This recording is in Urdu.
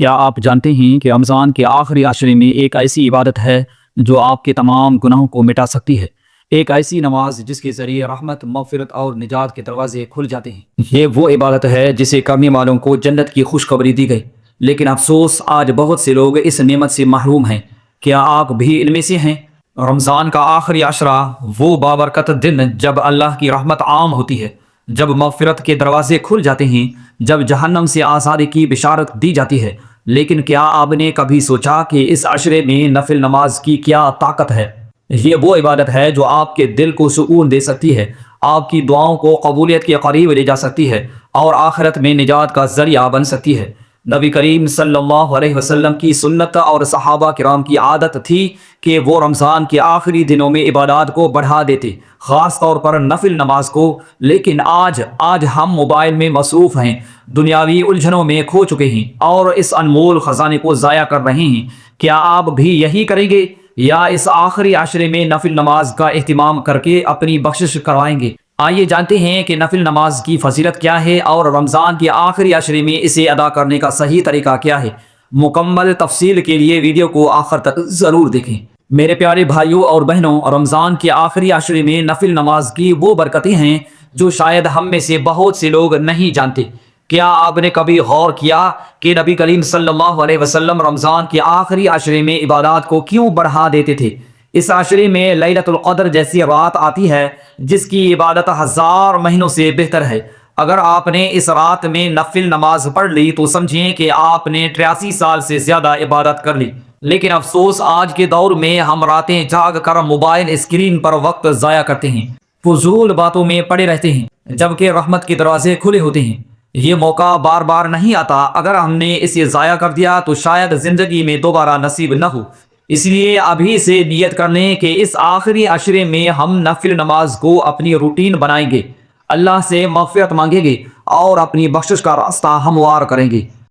کیا آپ جانتے ہیں کہ رمضان کے آخری عشرے میں ایک ایسی عبادت ہے جو آپ کے تمام گناہوں کو مٹا سکتی ہے؟ ایک ایسی نماز جس کے ذریعے رحمت، مغفرت اور نجات کے دروازے کھل جاتے ہیں۔ یہ وہ عبادت ہے جسے کرنے والوں کو جنت کی خوشخبری دی گئی، لیکن افسوس آج بہت سے لوگ اس نعمت سے محروم ہیں۔ کیا آپ بھی ان میں سے ہیں؟ رمضان کا آخری عشرہ وہ بابرکت دن جب اللہ کی رحمت عام ہوتی ہے، جب مغفرت کے دروازے کھل جاتے ہیں، جب جہنم سے آزادی کی بشارت دی جاتی ہے۔ لیکن کیا آپ نے کبھی سوچا کہ اس عشرے میں نفل نماز کی کیا طاقت ہے؟ یہ وہ عبادت ہے جو آپ کے دل کو سکون دے سکتی ہے، آپ کی دعاؤں کو قبولیت کے قریب لے جا سکتی ہے اور آخرت میں نجات کا ذریعہ بن سکتی ہے۔ نبی کریم صلی اللہ علیہ وسلم کی سنت اور صحابہ کرام کی عادت تھی کہ وہ رمضان کے آخری دنوں میں عبادات کو بڑھا دیتے، خاص طور پر نفل نماز کو۔ لیکن آج ہم موبائل میں مصروف ہیں، دنیاوی الجھنوں میں کھو چکے ہیں اور اس انمول خزانے کو ضائع کر رہے ہیں۔ کیا آپ بھی یہی کریں گے یا اس آخری عشرے میں نفل نماز کا اہتمام کر کے اپنی بخشش کروائیں گے؟ آئیے جانتے ہیں کہ نفل نماز کی فضیلت کیا ہے اور رمضان کے آخری عشرے میں اسے ادا کرنے کا صحیح طریقہ کیا ہے۔ مکمل تفصیل کے لیے ویڈیو کو آخر تک ضرور دیکھیں۔ میرے پیارے بھائیوں اور بہنوں، رمضان کے آخری عشرے میں نفل نماز کی وہ برکتیں ہیں جو شاید ہم میں سے بہت سے لوگ نہیں جانتے۔ کیا آپ نے کبھی غور کیا کہ نبی کریم صلی اللہ علیہ وسلم رمضان کے آخری عشرے میں عبادات کو کیوں بڑھا دیتے تھے؟ اس عشرے میں لیلۃ القدر جیسی رات آتی ہے جس کی عبادت 1000 مہینوں سے بہتر ہے۔ اگر آپ نے اس رات میں نفل نماز پڑھ لی تو سمجھیں کہ آپ نے 83 سال سے زیادہ عبادت کر لی۔ لیکن افسوس، آج کے دور میں ہم راتیں جاگ کر موبائل اسکرین پر وقت ضائع کرتے ہیں، فضول باتوں میں پڑے رہتے ہیں، جبکہ رحمت کے دروازے کھلے ہوتے ہیں۔ یہ موقع بار بار نہیں آتا، اگر ہم نے اسے ضائع کر دیا تو شاید زندگی میں دوبارہ نصیب نہ ہو۔ اس لیے ابھی سے نیت کر لیں کہ اس آخری عشرے میں ہم نفل نماز کو اپنی روٹین بنائیں گے، اللہ سے مغفرت مانگیں گے اور اپنی بخشش کا راستہ ہموار کریں گے۔